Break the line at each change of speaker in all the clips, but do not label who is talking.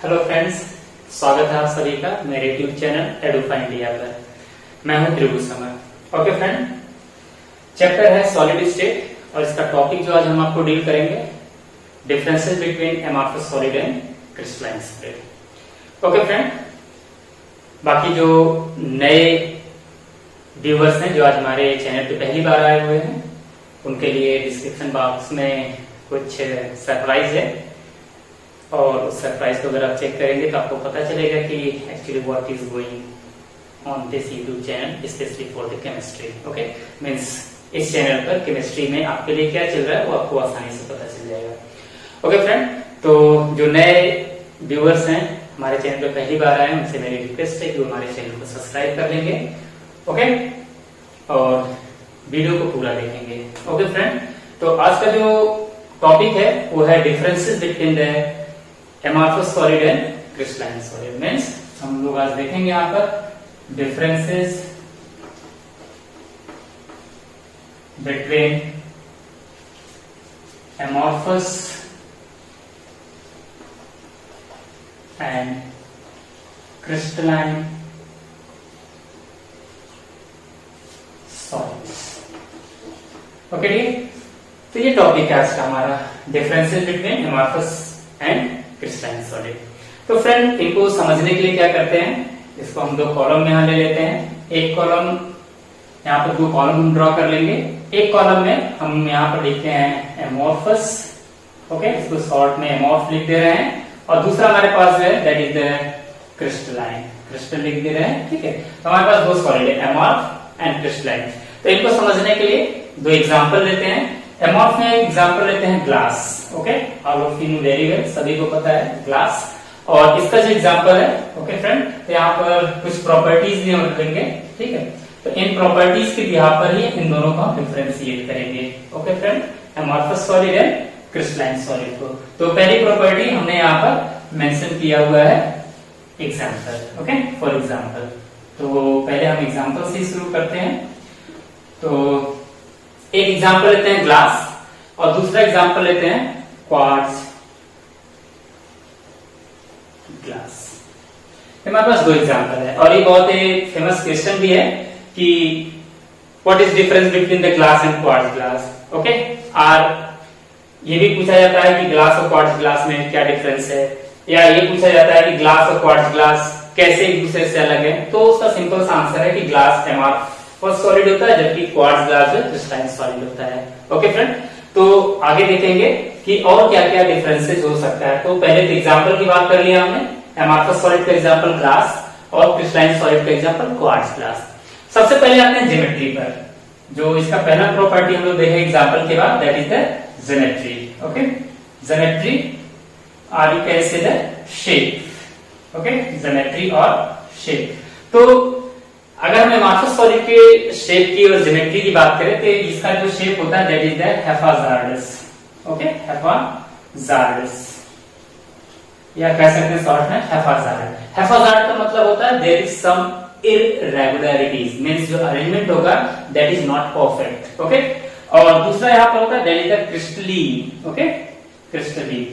Hello friends, स्वागत है आप सभी का मेरे यूट्यूब चैनल एडुफा इंडिया पर। मैं हूं त्रिभुज समर। ओके फ्रेंड, चैप्टर है सॉलिड स्टेट और इसका टॉपिक जो आज हम आपको डील करेंगे, differences between amorphous solid and crystalline solid. Okay friend, बाकी जो नए व्यूअर्स हैं जो आज हमारे चैनल पे पहली बार आए हुए हैं, उनके लिए डिस्क्रिप्शन बॉक्स में कुछ सरप्राइज है और उस सरप्राइज को अगर आप चेक करेंगे तो आपको पता चलेगा कि actually what is going on this YouTube channel specially for the chemistry. Okay, means इस चैनल पर केमिस्ट्री में आपके लिए क्या चल रहा है वो आपको आसानी से पता चल जाएगा। ओके फ्रेंड, तो जो नए व्यूअर्स हैं हमारे चैनल पर पहली बार आए, उनसे मेरी रिक्वेस्ट है कि वो हमारे चैनल को सब्सक्राइब कर लेंगे। ओके, और वीडियो को पूरा देखेंगे। ओके फ्रेंड, तो आज का जो टॉपिक है वो है differences between the amorphous solid and crystalline solid. Means हम लोग आज देखेंगे यहाँ पर differences between amorphous and crystalline solids. Okay, तो ये टॉपिक है आज का हमारा, differences between amorphous and crystalline solid. तो फ्रेंड, इनको समझने के लिए क्या करते हैं, इसको हम दो कॉलम में यहां ले लेते हैं। एक कॉलम, यहाँ पर दो कॉलम हम ड्रॉ कर लेंगे। एक कॉलम में हम यहाँ पर लिखते हैं एमॉर्फस, ओके, इसको शॉर्ट में एमॉर्फ लिख दे रहे हैं, और दूसरा हमारे पास है that is the crystalline, crystal लिख दे रहे हैं। ठीक है, तो हमारे पास दो सॉलिड है, एमॉर्फ एंड क्रिस्टलाइन। तो इनको समझने के लिए दो एग्जाम्पल लेते हैं। एमॉर्फ में एग्जाम्पल लेते हैं glass. Okay, all of you know very well, सभी को पता है ग्लास। और इसका जो एग्जाम्पल है, ओके फ्रेंड, तो यहाँ पर कुछ प्रॉपर्टीज भी हम रखेंगे। ठीक है, तो इन प्रॉपर्टीज के बिहाफ पर ही इन दोनों को हम डिफरेंशिएट करेंगे। Okay friend, amorphous solid and crystalline solid को। तो पहली प्रॉपर्टी हमने यहाँ पर मेंशन किया हुआ है एग्जाम्पल। ओके, फॉर एग्जाम्पल, तो पहले हम एग्जाम्पल से शुरू करते हैं। तो एक एग्जाम्पल लेते हैं ग्लास और दूसरा एग्जाम्पल लेते हैं क्वार्ट्ज ग्लास। हमारे पास दो एग्जाम्पल है और ये बहुत ही फेमस क्वेश्चन भी है कि what is difference between the glass and quartz glass. Okay, और ये भी पूछा जाता है कि ग्लास और क्वार्ट्ज ग्लास में क्या डिफरेंस है, या ये पूछा जाता है कि ग्लास और क्वार्ट्ज ग्लास कैसे एक दूसरे से अलग है। तो उसका सिंपल सा आंसर है कि ग्लास एमॉर्फस सॉलिड होता है जबकि क्वार्ट्ज ग्लास जो क्रिस्टलाइन सॉलिड होता है। ओके फ्रेंड, तो आगे देखेंगे कि और क्या क्या डिफरेंसेस हो सकता है। तो पहले तो एग्जांपल की बात कर लिया हमने, एमॉर्फस सॉलिड का एग्जांपल ग्लास और क्रिस्टलाइन सॉलिड का एग्जांपल क्वार्ट्ज ग्लास। सबसे पहले आते हैं ज्योमेट्री पर। जो इसका पहला प्रॉपर्टी हम लोग देखें एग्जांपल के बाद, that is the geometry. Okay, geometry और you can say the shape. Okay, geometry और शेप। तो अगर हम एमॉर्फस सॉलिड के शेप की और ज्योमेट्री की बात करें तो इसका जो शेप होता है दैट इज द हेफाजार्डस। ओके, हेफाजार्डस, या कह सकते हैं शॉर्ट में हेफाजार्ड। हेफाजार्ड का मतलब होता है there is some irregularities, means जो अरेंजमेंट होगा that is not perfect. Okay, और दूसरा यहाँ पर होता है that is the crystalline. Okay, crystalline.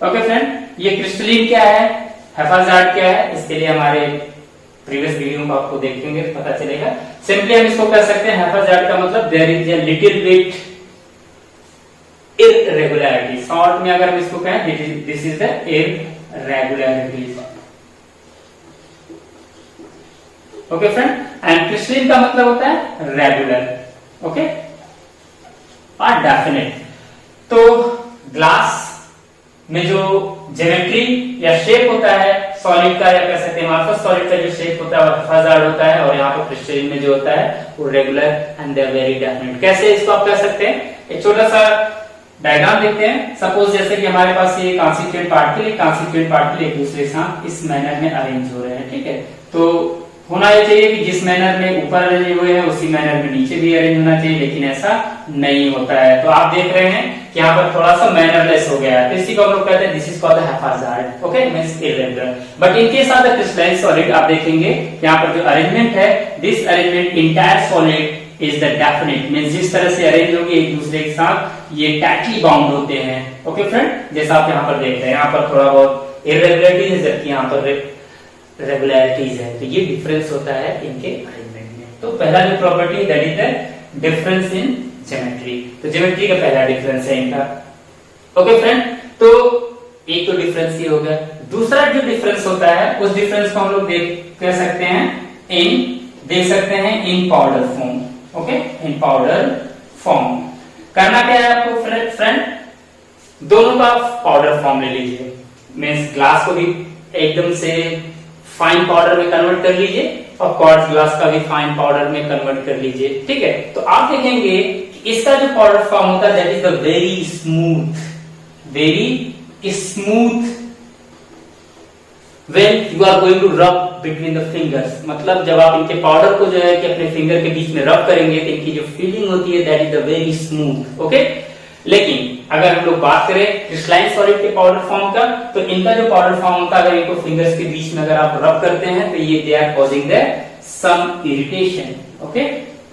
Okay friend, ये क्रिस्टलीन क्या है, हेफाजार्ड क्या है, इसके लिए हमारे प्रीवियस वीडियो को आपको देखेंगे तो पता चलेगा। सिंपली हम इसको कह सकते हैं हेफाजार्ड का मतलब there is a little bit irregularity. Short में अगर हम इसको कहें this is the irregularities. Okay friend, and crystalline का मतलब होता है रेगुलर। ओके, और डेफिनेट। तो ग्लास में जो ज्योमेट्री या शेप होता है सॉलिड का, या कह सकते हैं एमॉर्फस सॉलिड का जो शेप होता है वो हेफाजार्ड होता है, और यहाँ पर क्रिस्टलाइन में जो होता है वो regular and they are very definite. कैसे इसको आप कह सकते हैं, एक छोटा सा डायग्राम देखते हैं। सपोज जैसे कि हमारे पास ये कॉन्स्टिट्यूएंट पार्टिकल एक दूसरे के साथ इस मैनर में अरेंज हो रहे हैं। ठीक है, तो होना ये चाहिए कि जिस मैनर में ऊपर अरेंज हुए हैं उसी मैनर में नीचे भी अरेंज होना चाहिए, लेकिन ऐसा नहीं होता है। तो आप देख रहे हैं कि यहाँ पर थोड़ा सा मैनरलेस हो गया है, तो इसी को हम लोग कहते हैं this is called the हेफाजार्ड। Okay, means irregular. But in case of the crystalline solid आप देखेंगे यहाँ पर जो अरेंजमेंट है, this arrangement entire solid is the definite, means जिस तरह से अरेंज होगी एक दूसरे के साथ ये टाइटली बाउंड होते हैं। ओके फ्रेंड, जैसा आप यहाँ पर देख रहे हैं, यहाँ पर थोड़ा बहुत इररेगुलरिटीज है, जबकि यहाँ पर रेगुलरिटीज है। तो ये डिफरेंस होता है इनके अरेंजमेंट में। तो पहला जो property that is the difference in geometry. तो ज्योमेट्री का पहला डिफरेंस है इनका। ओके फ्रेंड, तो एक तो डिफरेंस ये हो गया। दूसरा जो डिफरेंस होता है उस डिफरेंस को हम लोग देख सकते हैं इन पाउडर फॉर्म। ओके, इन पाउडर फॉर्म। करना क्या है आपको फ्रेंड, दोनों का पाउडर फॉर्म ले लीजिए। मींस ग्लास को भी एकदम से फाइन पाउडर में कन्वर्ट कर लीजिए और क्वार्ट्ज ग्लास का भी फाइन पाउडर में कन्वर्ट कर लीजिए। ठीक है, तो आप देखेंगे इसका जो पाउडर फॉर्म होता है that is the very smooth when you are going to rub between the fingers। मतलब जब आप इनके पाउडर को जो है कि अपने फिंगर के बीच में रब करेंगे तो इनकी जो फीलिंग होती है that is the very smooth. Okay, लेकिन अगर हम लोग बात करें क्रिस्टलाइन सॉलिड के पाउडर फॉर्म का, तो इनका जो पाउडर फॉर्म होता है अगर इनको फिंगर्स के बीच में अगर आप रब करते हैं तो ये they are causing the some irritation. Okay,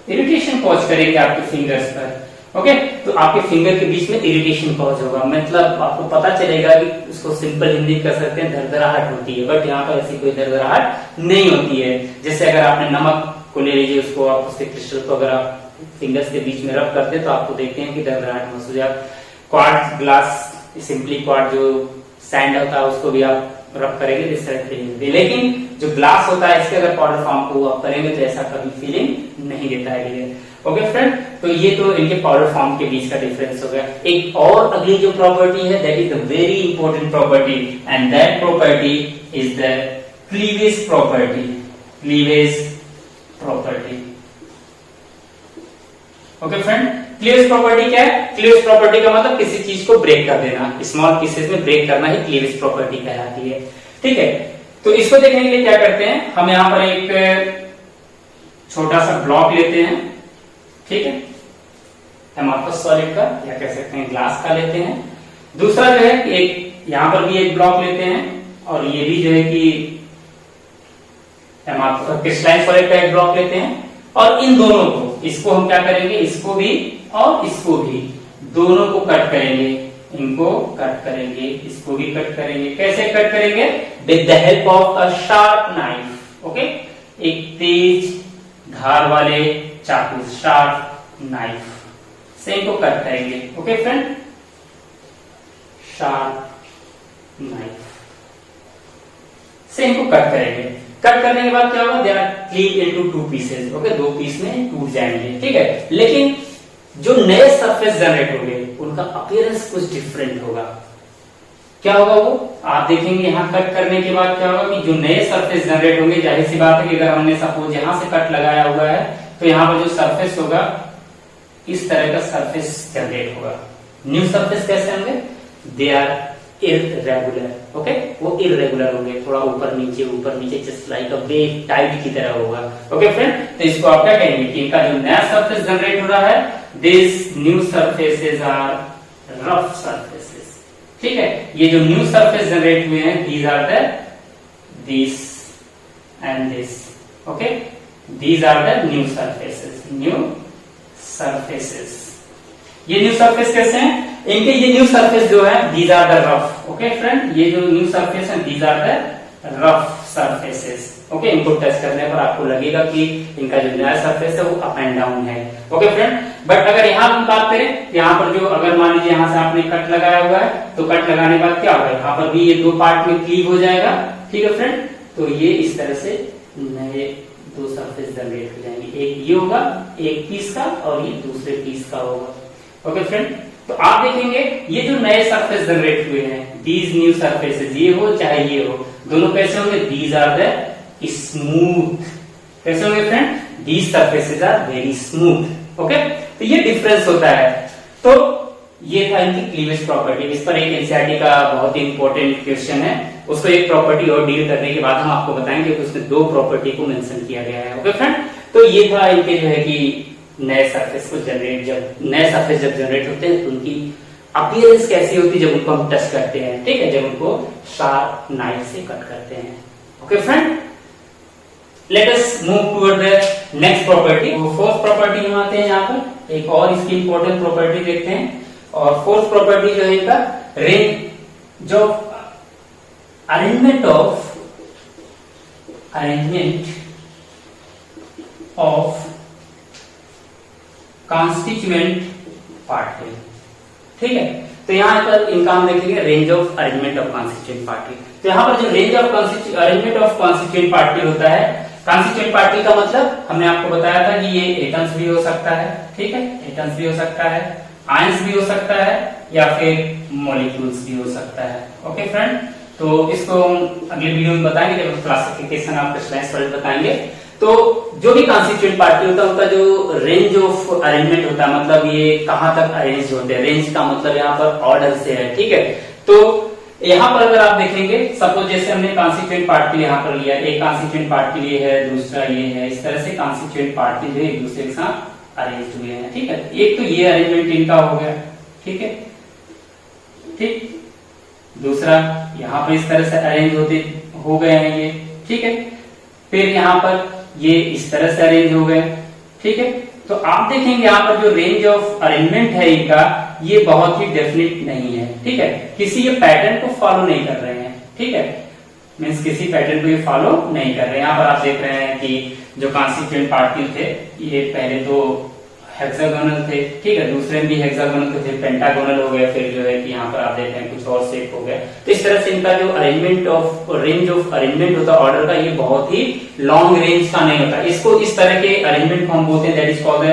irritation cause करेंगे आपके फिंगर्स पर। ओके, तो आपके फिंगर के बीच में इरिटेशन कॉज होगा। मतलब आपको पता चलेगा कि उसको सिंपल हिंदी कर सकते हैं दरदराहट होती है, बट यहाँ पर ऐसी कोई दरदराहट नहीं होती है। जैसे अगर आपने नमक को ले लीजिए, उसको आप उसके क्रिस्टल को अगर आप फिंगर्स के बीच में रब करते हैं तो आपको देखते हैं कि दरदराहट महसूस होती है। क्वार्ट्ज ग्लास, सिंपली क्वार्ट्ज जो सैंड होता है उसको भी आप रब करेंगे तो इस तरह फीलिंग होती है, लेकिन जो ग्लास होता है इसके अगर पाउडर फॉर्म को आप करेंगे तो ऐसा कभी फीलिंग नहीं देता है ये। ओके फ्रेंड, तो ये तो इनके पाउडर फॉर्म के बीच का डिफरेंस हो गया। एक और अगली जो प्रॉपर्टी है that is the very important property and that property is the cleavage property. Okay friend, cleavage property क्या है? क्लीवेज प्रॉपर्टी का मतलब किसी चीज को ब्रेक कर देना, स्मॉल पीसेस में ब्रेक करना ही क्लीवेज प्रॉपर्टी कहलाती है। ठीक है, तो इसको देखने के लिए क्या करते हैं, हम यहाँ पर एक छोटा सा ब्लॉक लेते हैं। ठीक है, एमॉर्फस सॉलिड का या कह सकते हैं ग्लास का लेते हैं। दूसरा जो है कि एक यहां पर भी एक ब्लॉक लेते हैं और ये भी जो है कि क्रिस्टलाइन सॉलिड का एक ब्लॉक लेते हैं और इन दोनों को, इसको हम क्या करेंगे, इसको भी और इसको भी, दोनों को कट करेंगे। इनको कट करेंगे, इसको भी कट करेंगे। कैसे कट करेंगे? With the help of a sharp knife. Okay, एक तेज धार वाले चाकू, शार्प नाइफ से इनको कट करेंगे। ओके फ्रेंड, शार्प नाइफ से इनको कट करेंगे। कट करने के बाद क्या होगा, they are cleave into two pieces. Okay, दो पीस में टूट जाएंगे। ठीक है, लेकिन जो नए सरफेस जनरेट होंगे उनका अपीयरेंस कुछ डिफरेंट होगा। क्या होगा वो आप देखेंगे। यहाँ कट करने के बाद क्या होगा कि जो नए सरफेस जनरेट होंगे, जाहिर सी बात है कि अगर हमने सपोज यहां से कट लगाया हुआ है तो यहाँ पर जो सरफेस होगा इस तरह का सरफेस जनरेट होगा। न्यू सरफेस कैसे होंगे? They are irregular. ओके, वो इररेगुलर होंगे, थोड़ा ऊपर नीचे just like a wave type की तरह होगा। ओके फ्रेंड, तो इसको आप क्या कहेंगे कि इनका जो नया सरफेस जनरेट हो रहा है, this new surfaces are rough surfaces. ठीक है, ये जो न्यू सरफेस जनरेट हुए हैं these are the this and this. Okay, these are the new surfaces। ये न्यू सरफेस कैसे हैं? इनके ये न्यू सरफेस जो है these are the rough। Okay friend, ये जो न्यू सरफेस है these are the rough surfaces। Okay, इनको टच करने पर आपको लगेगा कि इनका जो नया सरफेस है वो अप एंड डाउन है। ओके फ्रेंड, बट अगर यहाँ हम बात करें, यहाँ पर जो अगर मान लीजिए यहाँ से आपने कट लगाया हुआ है तो कट लगाने के बाद क्या होगा, यहाँ पर भी ये दो पार्ट में क्लीव हो जाएगा। ठीक है फ्रेंड, तो ये इस तरह से नए दो सरफेस जनरेट हो जाएंगे। एक ये होगा एक पीस का और ये दूसरे पीस का होगा। ओके फ्रेंड, तो आप देखेंगे ये जो नए सरफेस जनरेट हुए हैं दीज न्यू सरफेसेस, ये हो चाहे ये हो, दोनों कैसे होंगे? These are the smooth. कैसे होंगे friend? These surfaces are very smooth. Okay, तो ये डिफरेंस होता है। तो ये था इनकी क्लीवेज प्रॉपर्टी। इस पर एक एनसीईआरटी का बहुत ही इंपॉर्टेंट क्वेश्चन है, उसको एक प्रॉपर्टी और डील करने के बाद हम आपको बताएंगे कि उसमें दो प्रॉपर्टी को मेंशन किया गया है। ओके फ्रेंड, तो ये था इनके जो है कि नए सरफेस को जनरेट, जब नए सरफेस जब जनरेट होते हैं तो उनकी अपीयरेंस कैसी होती है जब उनको हम टच करते हैं। ठीक है, जब उनको शार्प नाइफ से कट करते हैं। Okay friend, let us move toward the next property. वो फोर्थ प्रॉपर्टी हम आते हैं। यहाँ पर एक और इसकी इंपॉर्टेंट प्रॉपर्टी देखते हैं, और फोर्थ प्रॉपर्टी जो है इनका रिंग, जो अरेंजमेंट ऑफ कॉन्स्टिट्यूएंट पार्टिकल, ठीक है। तो यहाँ पर इनका हम देखेंगे range of arrangement of constituent particle. तो यहाँ पर जो range of arrangement of constituent particle होता है, कॉन्स्टिट्यूएंट पार्टिकल का मतलब हमने आपको बताया था कि ये एटम्स भी हो सकता है, ठीक है, एटम्स भी हो सकता है, आयंस भी हो सकता है, या फिर मॉलिक्यूल्स भी हो सकता है। ओके फ्रेंड, तो इसको अगले वीडियो में बताएंगे जब क्लासिफिकेशन ऑफ क्रिस्टलाइन बताएंगे। तो जो भी कॉन्स्टिट्यूएंट पार्टिकल होता है उनका जो रेंज ऑफ अरेंजमेंट होता है, मतलब ये कहां तक अरेंज होते हैं, रेंज का मतलब यहाँ पर ऑर्डर से है, ठीक है। तो यहाँ पर अगर आप देखेंगे, सपोज जैसे हमने कॉन्स्टिट्यूएंट पार्टिकल यहाँ पर लिया, एक कॉन्स्टिट्यूएंट पार्टिकल ये है, दूसरा ये है, इस तरह से कॉन्स्टिट्यूएंट पार्टिकल जो एक दूसरे के साथ अरेंज हुए हैं, ठीक है। एक तो ये अरेंजमेंट इनका हो गया, ठीक है, ठीक। दूसरा यहाँ पर इस तरह से अरेंज होते हो गए हैं ये, ठीक है। फिर यहाँ पर ये इस तरह से अरेंज हो गए, ठीक है। तो आप देखेंगे यहाँ पर जो रेंज ऑफ अरेंजमेंट है इनका, ये बहुत ही डेफिनेट नहीं है, ठीक है। किसी ये पैटर्न को फॉलो नहीं कर रहे हैं, ठीक है, मीन्स किसी पैटर्न को ये फॉलो नहीं कर रहे हैं। यहाँ पर आप देख रहे हैं कि जो कॉन्स्टिट्यूएंट पार्टिकल थे ये पहले तो हेक्सागोनल थे, ठीक है, दूसरे भी हेक्सागोनल थे, पेंटागोनल हो गए, फिर जो है कि यहाँ पर आप देखते हैं कुछ और शेप हो गया। तो इस तरह से इनका जो arrangement of range of arrangement होता है ऑर्डर का, ये बहुत ही लॉन्ग रेंज का नहीं होता। इसको इस तरह के अरेंजमेंट को हम बोलते हैं, that is called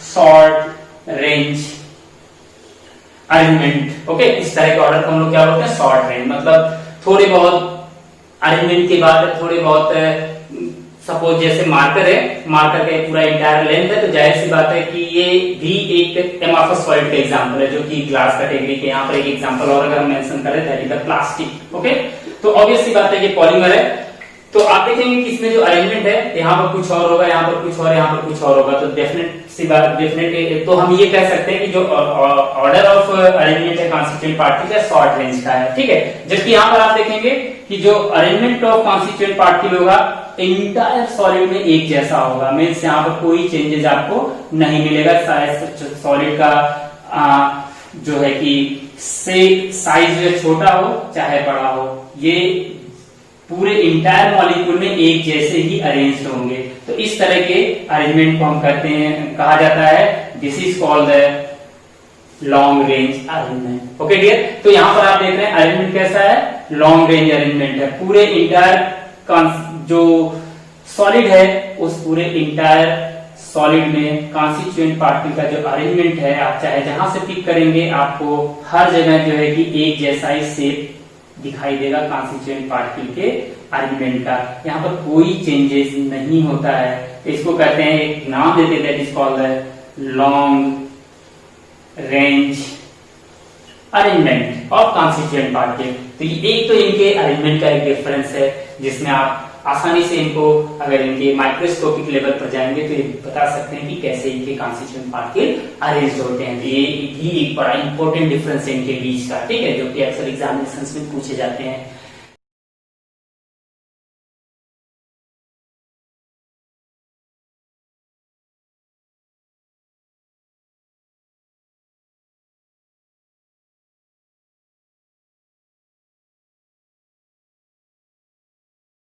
short range arrangement. Okay, इस तरह के ऑर्डर को हम लोग क्या बोलते हैं, शॉर्ट रेंज, मतलब थोड़े बहुत अरेंजमेंट के बाद थोड़े बहुत, सपोज जैसे मार्कर है, मार्कर का पूरा इंटायर लेंथ है, तो जाहिर सी बात है कि ये भी एक एमॉर्फस सॉलिड का एग्जांपल है, जो कि ग्लास कैटेगरी के यहाँ पर एक एग्जांपल और अगर हम मेंशन करें that is the plastic. Okay, तो ऑब्वियस सी बात है कि पॉलीमर है। तो आप देखेंगे कि इसमें जो अरेंजमेंट है, यहाँ पर कुछ और होगा, यहाँ पर कुछ और, यहाँ पर कुछ और होगा, तो डेफिनेटली तो हम ये कह सकते हैं कि जो ऑर्डर ऑफ अरेंजमेंट है कॉन्स्टिट्यूएंट पार्टिकल का शॉर्ट रेंज का है, ठीक है। जबकि यहाँ पर आप देखेंगे कि जो अरेंजमेंट ऑफ कॉन्स्टिट्यूएंट पार्टिकल होगा इंटायर सॉलिड में एक जैसा होगा, मीन्स यहाँ पर कोई चेंजेस आपको नहीं मिलेगा। सॉलिड का जो है कि साइज जो छोटा हो चाहे बड़ा हो, ये पूरे इंटायर मॉलिक्यूल में एक जैसे ही अरेंज होंगे। तो इस तरह के अरेंजमेंट को हम कहते हैं, कहा जाता है this is called the long range arrangement. Okay dear, तो यहाँ पर आप देख रहे हैं अरेंजमेंट कैसा है, लॉन्ग रेंज अरेंजमेंट है। पूरे इंटायर जो सॉलिड है उस पूरे इंटायर सॉलिड में कॉन्स्टिट्यूएंट पार्टिकल का जो अरेंजमेंट है, आप चाहे जहां से पिक करेंगे आपको हर जगह जो है कि एक जैसा ही शेप दिखाई देगा कॉन्स्टिट्यूएंट पार्टिकल के अरेंजमेंट का, यहाँ पर कोई चेंजेस नहीं होता है। इसको कहते हैं, एक नाम देते हैं, that is called long range arrangement of constituent particle. तो ये एक तो इनके अरेंजमेंट का एक डिफरेंस है, जिसमें आप आसानी से इनको अगर इनके माइक्रोस्कोपिक लेवल पर जाएंगे तो ये बता सकते हैं कि कैसे इनके कॉन्स्टिट्यूएंट पार्टिकल अरेंज होते हैं। तो ये भी एक बड़ा इंपॉर्टेंट डिफरेंस है इनके बीच का, ठीक है, जो कि अक्सर एग्जामिनेशंस में पूछे जाते हैं।